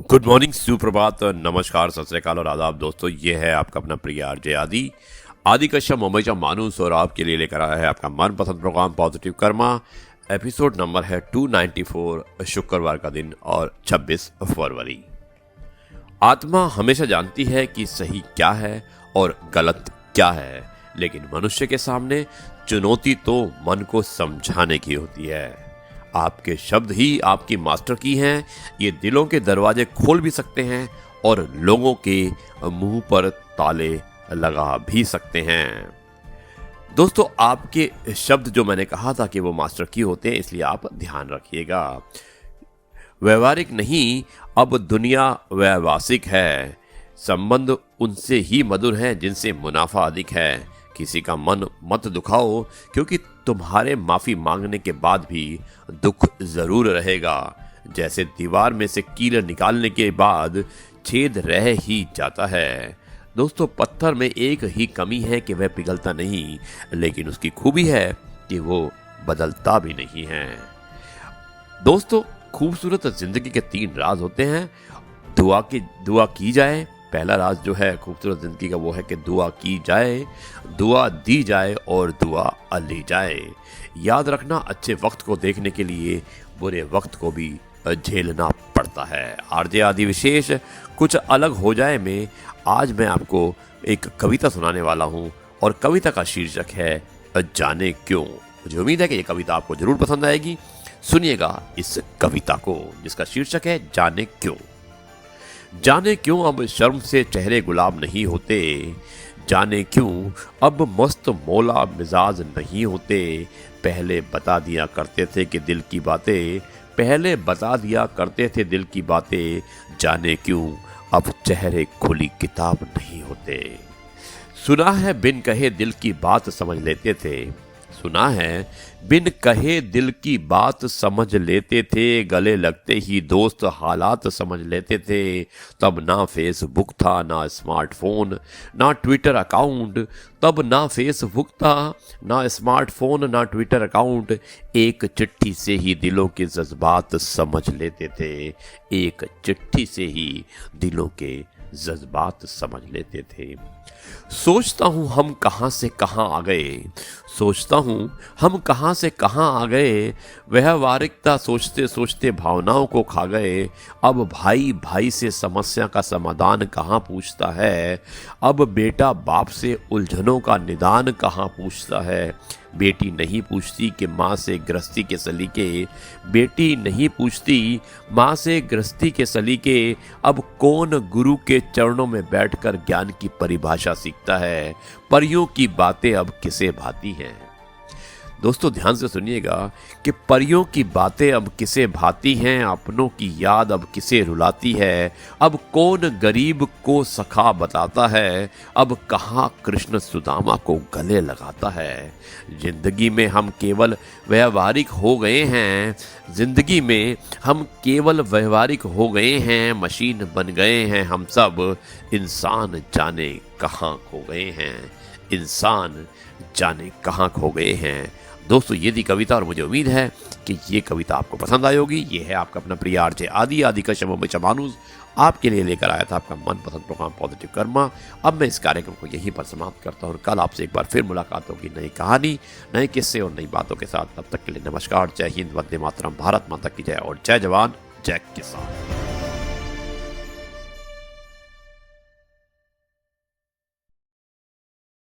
Good morning, सुप्रभात, नमस्कार, सत श्री अकाल और आदाब दोस्तों। ये है आपका अपना प्रिय आरजे आदि आदि कश्यप मुंबईचा माणूस और आपके लिए लेकर आया है आपका मनपसंद program positive karma. Episode number है 294, शुक्रवार का दिन और 26 फरवरी। आत्मा हमेशा जानती है कि सही क्या है और गलत क्या है, लेकिन मनुष्य के सामने चुनौती तो मन को समझाने की होती है। आपके शब्द ही आपकी मास्टर की हैं। ये दिलों के दरवाजे खोल भी सकते हैं और लोगों के मुंह पर ताले लगा भी सकते हैं। दोस्तों, आपके शब्द जो मैंने कहा था कि वो मास्टर की होते हैं, इसलिए आप ध्यान रखिएगा। व्यवहारिक नहीं, अब दुनिया व्यवसायिक है। संबंध उनसे ही मधुर हैं जिनसे मुनाफा अधिक है। किसी का मन मत दुखाओ, क्योंकि तुम्हारे माफी मांगने के बाद भी दुख जरूर रहेगा। जैसे दीवार में से कील निकालने के बाद छेद रह ही जाता है। दोस्तों, पत्थर में एक ही कमी है कि वह पिघलता नहीं, लेकिन उसकी खूबी है कि वो बदलता भी नहीं है। दोस्तों, खूबसूरत जिंदगी के 3 राज होते हैं। दुआ की जाए। पहला राज जो है खूबसूरत जिंदगी का वो है कि दुआ की जाए, दुआ दी जाए और दुआ ली जाए। याद रखना, अच्छे वक्त को देखने के लिए बुरे वक्त को भी झेलना पड़ता है। आरजे आदि विशेष कुछ अलग हो जाए में आज मैं आपको एक कविता सुनाने वाला हूँ और कविता का शीर्षक है जाने क्यों। मुझे उम्मीद है कि ये कविता आपको जरूर पसंद आएगी। सुनिएगा इस कविता को, जिसका शीर्षक है जाने क्यों। जाने क्यों अब शर्म से चेहरे गुलाब नहीं होते। जाने क्यों अब मस्त मौला मिजाज नहीं होते। पहले बता दिया करते थे कि दिल की बातें, पहले बता दिया करते थे दिल की बातें। जाने क्यों अब चेहरे खुली किताब नहीं होते। सुना है बिन कहे दिल की बात समझ लेते थे। सुना है बिन कहे दिल की बात समझ लेते थे। गले लगते ही दोस्त हालात समझ लेते थे। तब ना फेसबुक था, ना स्मार्टफोन, ना ट्विटर अकाउंट। तब ना फेसबुक था, ना स्मार्टफोन, ना ट्विटर अकाउंट। एक चिट्ठी से ही दिलों के जज्बात समझ लेते थे। एक चिट्ठी से ही दिलों के जज्बात समझ लेते थे। सोचता हूँ हम कहाँ से कहाँ आ गए। सोचता हूँ हम कहाँ से कहाँ आ गए। व्यवहारिकता सोचते सोचते भावनाओं को खा गए। अब भाई भाई से समस्या का समाधान कहाँ पूछता है। अब बेटा बाप से उलझनों का निदान कहाँ पूछता है। बेटी नहीं पूछती कि माँ से गृहस्थी के सलीके। बेटी नहीं पूछती माँ से गृहस्थी के सलीके। अब कौन गुरु के चरणों में बैठकर ज्ञान की परिभाषा सीखता है। परियों की बातें अब किसे भाती हैं। दोस्तों, ध्यान से सुनिएगा कि परियों की बातें अब किसे भाती हैं। अपनों की याद अब किसे रुलाती है। अब कौन गरीब को सखा बताता है। अब कहाँ कृष्ण सुदामा को गले लगाता है। जिंदगी में हम केवल व्यवहारिक हो गए हैं। जिंदगी में हम केवल व्यवहारिक हो गए हैं। मशीन बन गए हैं हम सब। इंसान जाने कहाँ खो गए हैं। इंसान जाने कहाँ खो गए हैं। दोस्तों, ये थी कविता और मुझे उम्मीद है कि ये कविता आपको पसंद आई होगी। ये है आपका अपना प्रिय आरजे आदि कश्यप मुंबईचा माणूस आपके लिए लेकर आया था आपका मनपसंद प्रोग्राम पॉजिटिव कर्मा। अब मैं इस कार्यक्रम को यहीं पर समाप्त करता हूँ और कल आपसे एक बार फिर मुलाकात होगी नई कहानी, नए किस्से और नई बातों के साथ। तब तक के लिए नमस्कार, जय हिंद, वंदे मातरम, भारत माता की जय और जय जवान जय किसान।